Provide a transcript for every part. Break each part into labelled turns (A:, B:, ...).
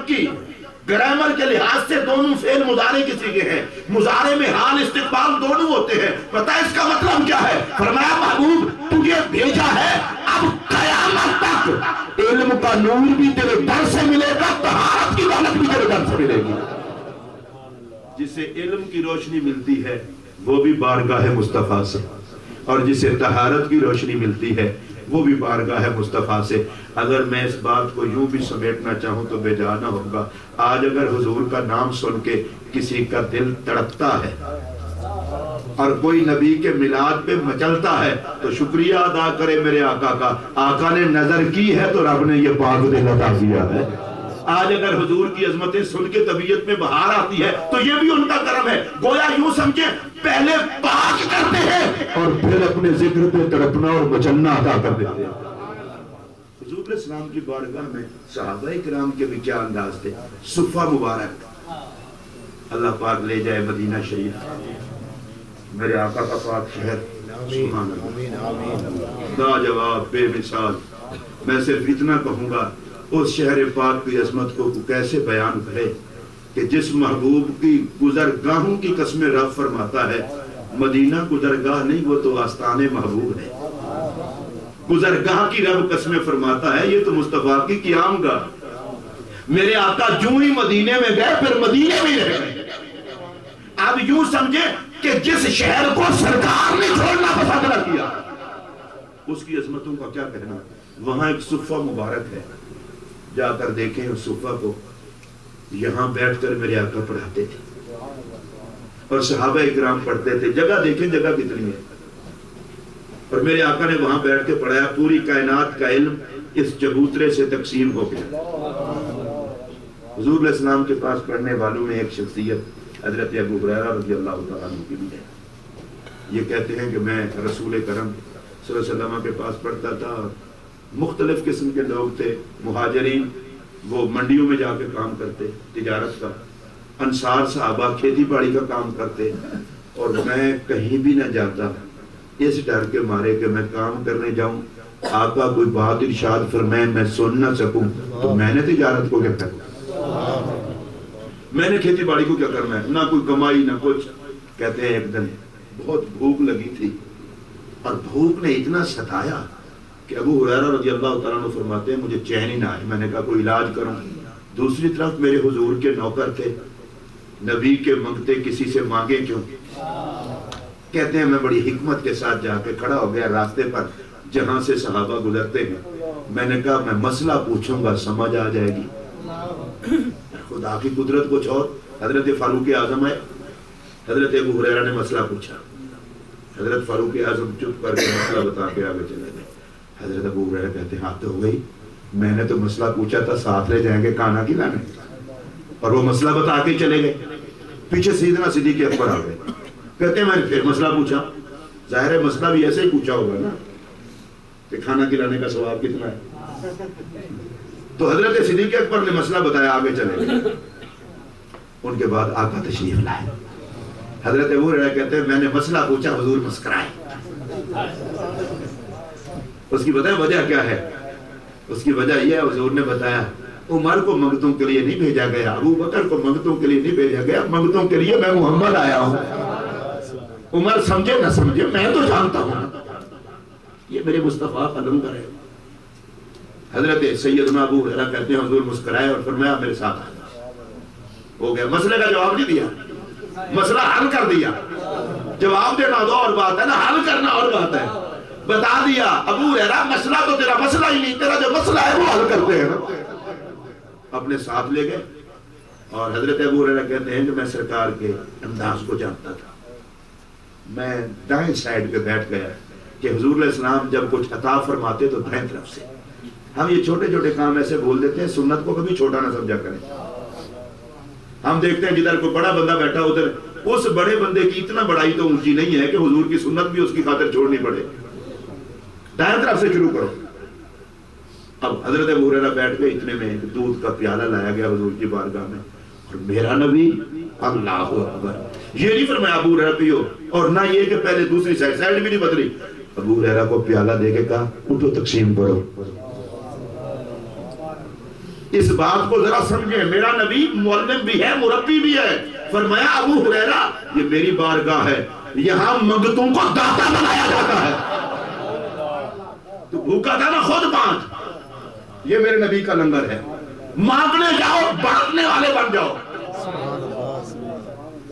A: کی گرامر کے لحاظ سے دونوں فعل مضارع کے صیغے ہیں، مضارع میں حال استقبال دونوں ہوتے ہیں۔ پتہ اس کا مطلب کیا ہے؟ فرمایا محبوب تجھے بھیجا ہے، اب قیامت تک علم کا نور بھی تیرے در سے ملے گا، طہارت کی دولت بھی تیرے در سے ملے گی۔ جسے علم کی روشنی ملتی ہے وہ بھی بارگاہ مصطفیٰ سے، اور جسے طہارت کی روشنی ملتی ہے وہ بھی بارگاہ مصطفیٰ سے۔ اگر میں اس بات کو یوں بھی سمیٹنا چاہوں تو بے جانا ہوگا۔ آج اگر حضور کا نام سن کے کسی کا دل تڑپتا ہے اور کوئی نبی کے میلاد پہ مچلتا ہے تو شکریہ ادا کرے میرے آقا کا، آقا نے نظر کی ہے تو رب نے یہ پاک دل عطا کیا ہے۔ آج اگر حضور کی عظمتیں سن کے طبیعت میں بہار آتی ہے تو یہ بھی ان کا کرم ہے۔ گویا یوں سمجھے پہلے پاک کرتے ہیں اور پھر اپنے ذکر پہ تڑپنا اور مچلنا عطا کر دیتے ہیں۔ حضور علیہ السلام کی بارگاہ میں صحابہ کرام کے بھی کیا انداز تھے۔ صفہ مبارک، اللہ پاک لے جائے مدینہ شریف، میرے آقا کا پاک شہر، سبحان اللہ، لاجواب، بے مثال۔ میں صرف اتنا کہوں گا اس شہر پاک کی عظمت کو کیسے بیان کرے کہ جس محبوب کی گزرگاہوں کی قسم رب فرماتا ہے مدینہ گزرگاہ نہیں، وہ تو آستان محبوب ہے۔ گزرگاہ کی رب قسم فرماتا ہے یہ تو مصطفیٰ کی قیام گاہ۔ میرے آقا جو ہی مدینے میں گئے پھر مدینے میں رہ گئے۔ اب یوں سمجھے کہ جس شہر کو سرکار نے چھوڑنا پسند نہ کیا اس کی عظمتوں کا کیا کہنا۔ وہاں ایک صفہ مبارک ہے، جا کر دیکھیں اس صفہ کو۔ یہاں بیٹھ کر میرے آقا پڑھاتے تھے اور صحابہ اکرام پڑھتے تھے۔ جگہ دیکھیں جگہ کتنی ہے، اور میرے آقا نے وہاں بیٹھ کے پڑھایا۔ پوری کائنات کا علم اس چبوترے سے تقسیم ہو گیا۔ حضور علیہ السلام کے پاس پڑھنے والوں میں ایک شخصیت حضرت ابو ہریرہ رضی اللہ تعالیٰ عنہ کی بھی ہے۔ یہ کہتے ہیں کہ میں رسول کرم صلی اللہ علیہ وسلم کے پاس پڑھتا تھا، مختلف قسم کے لوگ تھے، مہاجرین وہ منڈیوں میں جا کے کام کرتے تجارت کا، انصار صحابہ کھیتی باڑی کا کام کرتے، اور میں کہیں بھی نہ جاتا اس ڈر کے مارے کہ میں کام کرنے جاؤں آقا کوئی بات ارشاد فرمائے میں سن نہ سکوں تو میں نے تجارت کو کیا کرنا، میں نے کھیتی باڑی کو کیا کرنا ہے، نہ کوئی کمائی نہ کچھ۔ کہتے ہیں ایک دن بہت بھوک لگی تھی اور بھوک نے اتنا ستایا کہ ابو ہریرہ رضی اللہ تعالیٰ عنہ فرماتے ہیں مجھے چین ہی نہ آئے۔ میں نے کہا کوئی علاج کروں۔ دوسری طرف میرے حضور کے نوکر تھے، نبی کے منگتے کسی سے مانگے کیوں۔ کہتے ہیں میں بڑی حکمت کے ساتھ جا کے کھڑا ہو گیا راستے پر جہاں سے صحابہ گزرتے ہیں۔ میں نے کہا میں مسئلہ پوچھوں گا سمجھ آ جائے گی۔ خدا کی قدرت کچھ اور۔ حضرت فاروق اعظم ہے، حضرت ابو ہریرہ نے مسئلہ پوچھا، حضرت فاروق اعظم چپ کر کے مسئلہ بتا کے آگے چلے گئے۔ حضرت ابو ہریرہ کہتے ہیں ہاتھ ہو گئی، میں نے تو مسئلہ پوچھا تھا ساتھ لے جائیں گے کھانا کھلانے، اور وہ مسئلہ بتا کے چلے گئے۔ پیچھے سیدنا صدیق اکبر آ گئے، کہتے ہیں میں نے پھر مسئلہ پوچھا، ظاہر ہے مسئلہ بھی ایسے ہی پوچھا ہوگا نا کہ کھانا کھلانے کا ثواب کتنا ہے۔ تو حضرت صدیق اکبر نے مسئلہ بتایا، آگے چلے گئے۔ ان کے بعد آقا تشریف لائے۔ حضرت ابو ہریرہ کہتے ہیں میں نے مسئلہ پوچھا، حضور مسکرائے۔ اس کی وجہ کیا ہے؟ اس کی وجہ یہ ہے حضور نے بتایا عمر کو منگتوں کے لیے نہیں بھیجا گیا، ابو بکر کو منگتوں کے لیے نہیں بھیجا گیا، منگتوں کے لیے میں محمد آیا ہوں۔ عمر سمجھے نہ سمجھے میں تو جانتا ہوں، یہ میرے مصطفیٰ قلم کا ہے۔ حضرت سیدنا ابو ہریرہ کہتے ہیں حضور مسکرائے اور فرمایا میرے ساتھ آنا۔ ہو گیا، مسئلے کا جواب نہیں دیا، مسئلہ حل کر دیا۔ جواب دینا تو اور بات ہے نا، حل کرنا اور بات ہے۔ بتا دیا ابو ہریرہ مسئلہ تو تیرا مسئلہ ہی نہیں، تیرا جو مسئلہ ہے وہ حل کرتے ہیں نا۔ اپنے ساتھ لے گئے، اور حضرت ابو ہریرہ کہتے ہیں کہ میں سرکار کے انداز کو جانتا تھا، میں دائیں سائیڈ پہ بیٹھ گیا کہ حضور علیہ السلام جب کچھ عطا فرماتے تو دائیں طرف سے۔ ہم یہ چھوٹے چھوٹے کام ایسے بول دیتے ہیں، سنت کو کبھی چھوٹا نہ سمجھا کریں۔ ہم دیکھتے ہیں جدھر کوئی بڑا بندہ بیٹھا ادھر اس بڑے بندے کی اتنا بڑائی تو اونچی نہیں ہے کہ حضور کی سنت بھی اس کی خاطر چھوڑنی پڑے۔ دائیں طرف سے شروع کرو۔ اب حضرت ابو ہریرہ بیٹھ گئے، اتنے میں دودھ کا پیالہ لایا گیا حضور کی بارگاہ میں، اور میرا نبی اللہ اکبر، یہ نہیں فرمایا ابو ہریرہ پیو، اور نہ یہ کہ پہلے دوسری سائیڈ بھی نہیں بدلی۔ ابو ہریرہ کو پیالہ دے کے کہا اٹھو تقسیم کرو۔ اس بات کو ذرا سمجھیں، میرا نبی معلم بھی ہے، مربی بھی ہے۔ فرمایا ابو ہریرہ یہ میری بارگاہ ہے، یہاں منگتوں کو داتا بنایا جاتا ہے۔ تو بھوکا تھا نا، خود بانٹ، یہ میرے نبی کا لنگر ہے، مانگنے جاؤ بانٹنے والے بن جاؤ۔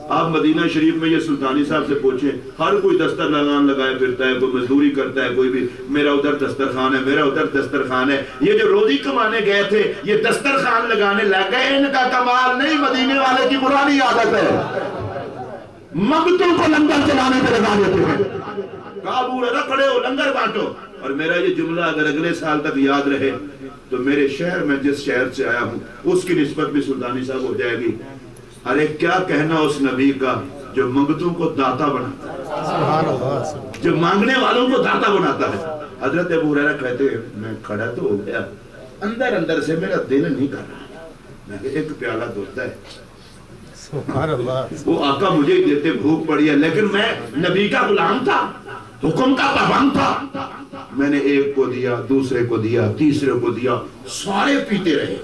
A: آپ مدینہ شریف میں یہ سلطانی صاحب سے پوچھیں، ہر کوئی دسترخوان لگائے پھرتا ہے، کوئی مزدوری کرتا ہے، کوئی بھی میرا ادھر دسترخوان ہے، میرا ادھر دسترخوان ہے۔ یہ جو روزی کمانے گئے تھے یہ دسترخوان لگانے لگ گئے، ان کا کمال نہیں، مدینے والے کی پرانی عادت ہے، منگتوں کو لنگر چلانے پہ لگا دیتے ہیں۔ کابو رہا کھڑے ہو، لنگر بانٹو۔ اور میرا یہ جملہ اگر اگلے سال تک یاد رہے تو میرے شہر میں جس شہر سے آیا ہوں اس کی نسبت بھی سلطانی صاحب ہو جائے گی۔ ارے کیا کہنا اس نبی کا جو منگتوں کو داتا بناتا ہے، جو مانگنے والوں کو داتا بناتا ہے۔ حضرت ابو ہریرہ کہتے ہیں میں کھڑا تو ہو گیا، اندر اندر سے میرا دل نہیں کر رہا، میں کہ ایک پیالہ دھوتا ہے، وہ آقا مجھے ہی دیتے، بھوک پڑی ہے، لیکن میں نبی کا غلام تھا، حکم کا پابند تھا۔ میں نے ایک کو دیا، دوسرے کو دیا، تیسرے کو دیا، سارے پیتے رہے۔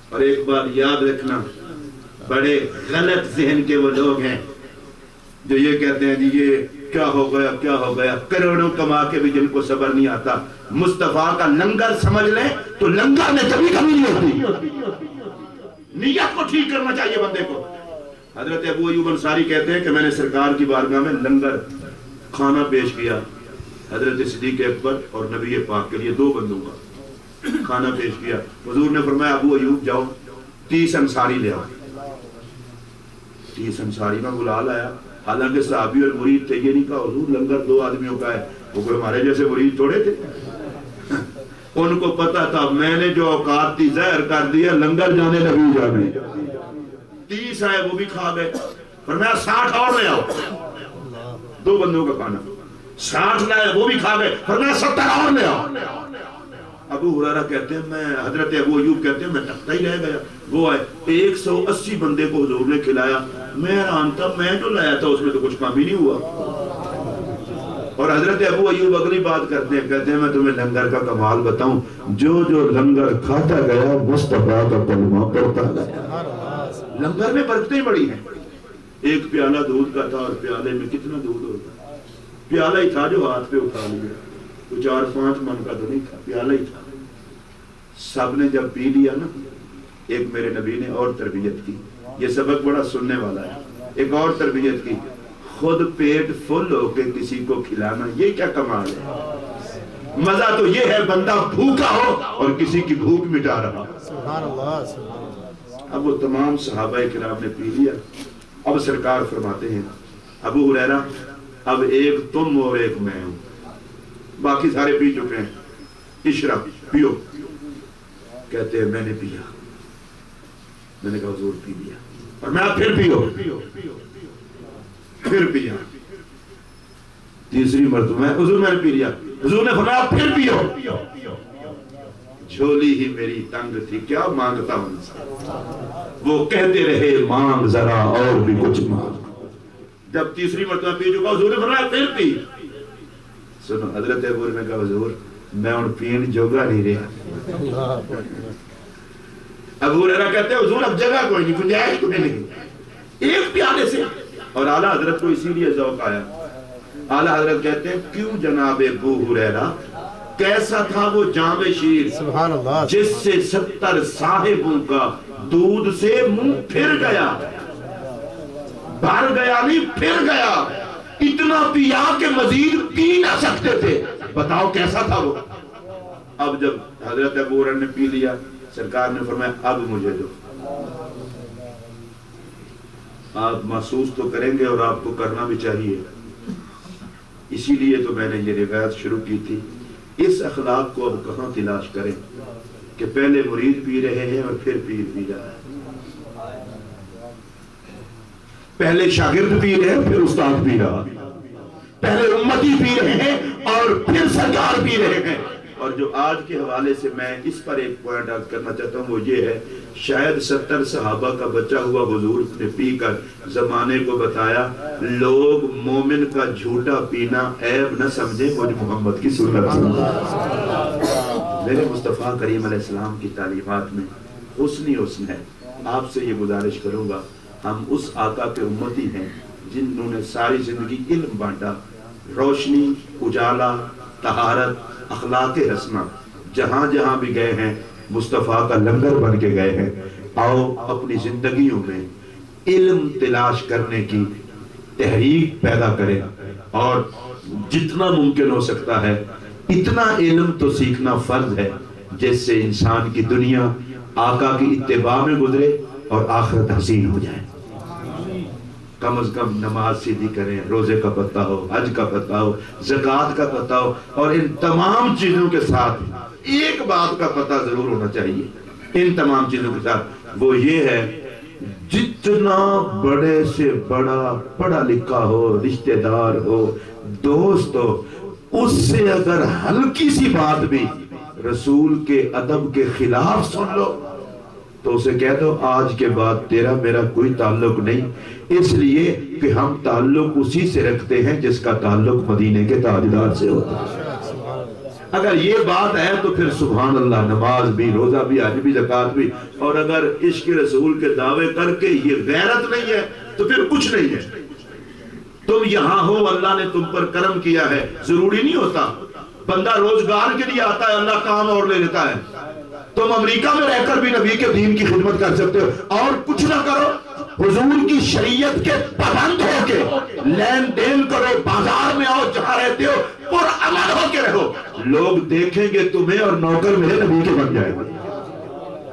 A: اور ایک بات یاد رکھنا، بڑے غلط ذہن کے وہ لوگ ہیں جو یہ کہتے ہیں جی یہ کیا ہو گیا کیا ہو گیا، کروڑوں کما کے بھی جن کو صبر نہیں آتا۔ مصطفیٰ کا لنگر سمجھ لیں تو لنگر میں کبھی کمی نہیں ہوتی، نیت کو ٹھیک کرنا چاہیے بندے کو۔ حضرت ابو ایوب انصاری کہتے ہیں کہ میں نے سرکار کی بارگاہ میں لنگر کھانا پیش کیا، حضرت صدیق اکبر اور نبی پاک کے لیے 2 بندوں کا کھانا پیش کیا۔ حضور نے فرمایا ابو ایوب جاؤ 30 انصاری لے آؤ۔ 30 انصاری میں بلا لایا، حالانکہ صحابی اور مرید تھے، یہ نہیں کہا حضور لنگر 2 آدمیوں کا ہے، وہ کوئی ہمارے جیسے مرید تھوڑے تھے۔ ان کو پتا تھا میں نے جو اوقات تھی ظاہر کر دیا، لنگر جانے نبی جانے۔ 30 آئے وہ بھی کھا گئے، فرمایا 60 اور لے آؤ، 2 بندوں کا کھانا۔ 60 لائے وہ بھی کھا گئے، فرمایا 70 اور لے آؤ۔ ابو ہریرہ کہتے ہیں میں، حضرت ابو ایوب کہتے ہیں میں ٹکتا ہی رہ گیا۔ وہ آئے 180 بندے کو حضور نے کھلایا، میں حیران تھا، میں جو لایا تھا اس میں تو کچھ کام ہی نہیں ہوا۔ اور حضرت ابو ایوب اگلی بات کرتے ہیں، کہتے ہیں میں تمہیں لنگر کا کمال بتاؤں، جو جو لنگر کھاتا گیا مصطفیٰ کا کلمہ پڑھتا گیا۔ لنگر میں برکتیں بڑی ہیں۔ ایک پیالہ دودھ کا تھا اور پیالے میں کتنا دودھ ہوتا، پیالہ ہی تھا جو ہاتھ پہ اٹھا لیا، تو 4-5 من کا تو نہیں تھا، پیالہ ہی تھا۔ سب نے جب پی لیا نا، ایک میرے نبی نے اور تربیت کی، یہ سبق بڑا سننے والا ہے، ایک اور تربیت کی، خود پیٹ فل ہو کے کسی کو کھلانا، یہ کیا کمال ہے۔ مزہ تو یہ ہے بندہ بھوکا ہو اور کسی کی بھوک مٹا رہا۔ اب وہ تمام صحابہ کرام نے پی لیا، اب سرکار فرماتے ہیں ابو ہریرہ اب ایک تم اور ایک میں ہوں، باقی سارے پی چکے ہیں، اشرب پیو۔ کہتے ہیں میں نے پیا، میں نے کہا حضور پی لیا، اور میں پھر پیو، پھر پیا، تیسری مرتبہ حضور میں نے پی لیا، حضور نے فرمایا پھر پیو۔ جھولی ہی میری تنگ تھی، کیا مانگتا ہوں، وہ کہتے رہے مانگ ذرا اور بھی کچھ مانگ۔ جب تیسری مرتبہ پی چکا حضور نے فرمایا پھر پی۔ سنو حضرت ابو نے کہا حضور میں ان پین جوگا نہیں رہا۔ ابو ہریرہ کہتے ہیں حضور اب جگہ کوئی نہیں، گنجائش کوئی نہیں، ایک پیالے سے۔ اور اعلیٰ حضرت کو اسی لیے ذوق آیا، اعلیٰ حضرت کہتے ہیں کیوں جناب ابو ہریرہ کیسا تھا وہ جام شیر جس سے 70 صاحبوں کا دودھ سے منہ پھر گیا، بھر گیا نہیں پھر گیا، اتنا پیا کہ مزید پی نہ سکتے تھے۔ بتاؤ کیسا تھا وہ۔ اب جب حضرت ابو ہریرہ نے پی لیا، سرکار نے فرمایا اب مجھے دو۔ آپ محسوس تو کریں گے اور آپ کو کرنا بھی چاہیے، اسی لیے تو میں نے یہ روایت شروع کی تھی۔ اس اخلاق کو اب کہاں تلاش کریں کہ پہلے مرید پی رہے ہیں اور پھر پیر پی رہا ہے، پہلے شاگرد پی رہے ہیں پھر استاد پی رہا، پہلے امتی پی رہے ہیں اور پھر سرکار پی رہے ہیں۔ اور جو آج کے حوالے سے میں اس پر ایک پوائنٹ عرض کرنا چاہتا ہوں وہ یہ ہے، شاید 70 صحابہ کا بچا ہوا حضور نے پی کر زمانے کو بتایا لوگ مومن کا جھوٹا پینا عیب نہ سمجھیں، مجھ محمد کی سنت میرے مصطفیٰ کریم علیہ السلام کی تعلیمات میں حسن ہی حسن ہے. آپ سے یہ گزارش کروں گا، ہم اس آقا کے امتی ہیں جنہوں نے ساری زندگی علم بانٹا، روشنی، اجالا، طہارت، اخلاق حسنہ، جہاں جہاں بھی گئے ہیں مصطفیٰ کا لنگر بن کے گئے ہیں. آؤ اپنی زندگیوں میں علم تلاش کرنے کی تحریک پیدا کریں، اور جتنا ممکن ہو سکتا ہے اتنا علم تو سیکھنا فرض ہے جس سے انسان کی دنیا آقا کی اتباع میں گزرے اور آخرت حسین ہو جائے. کم از کم نماز سیدھی کریں، روزے کا پتہ ہو، حج کا پتہ ہو، زکوٰۃ کا پتہ ہو، اور ان تمام چیزوں کے ساتھ ایک بات کا پتہ ضرور ہونا چاہیے. ان تمام چیزوں کے ساتھ وہ یہ ہے، جتنا بڑے سے بڑا پڑھا لکھا ہو، رشتہ دار ہو، دوست ہو، اس سے اگر ہلکی سی بات بھی رسول کے ادب کے خلاف سن لو تو اسے کہہ دو آج کے بعد تیرا میرا کوئی تعلق نہیں، اس لیے کہ ہم تعلق اسی سے رکھتے ہیں جس کا تعلق مدینے کے تاجدار سے ہوتا ہے. اگر یہ بات ہے تو پھر سبحان اللہ، نماز بھی، روزہ بھی، حج بھی، زکوٰۃ بھی. اور اگر عشق رسول کے دعوے کر کے یہ غیرت نہیں ہے تو پھر کچھ نہیں ہے. تم یہاں ہو، اللہ نے تم پر کرم کیا ہے، ضروری نہیں ہوتا. بندہ روزگار کے لیے آتا ہے، اللہ کام اور لے لیتا ہے. تم امریکہ میں رہ کر بھی نبی کے دین کی خدمت کر سکتے ہو، اور کچھ نہ کرو، حضور کی شریعت کے پابند ہو کے لین دین کرو، بازار میں آؤ، جہاں رہتے ہو پرامن ہو کے رہو، لوگ دیکھیں گے تمہیں اور نوکر میرے نبی کے بن جائے گا.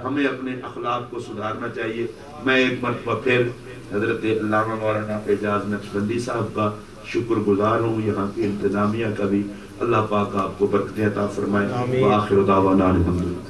A: ہمیں اپنے اخلاق کو سدھارنا چاہیے. میں ایک مرتبہ پھر حضرت علامہ مولانا اعجاز نقشبندی صاحب کا شکر گزار ہوں، یہاں کی انتظامیہ کا بھی. اللہ پاک آپ کو برکتیں عطا فرمائے. وآخر دعوانا الحمدللہ.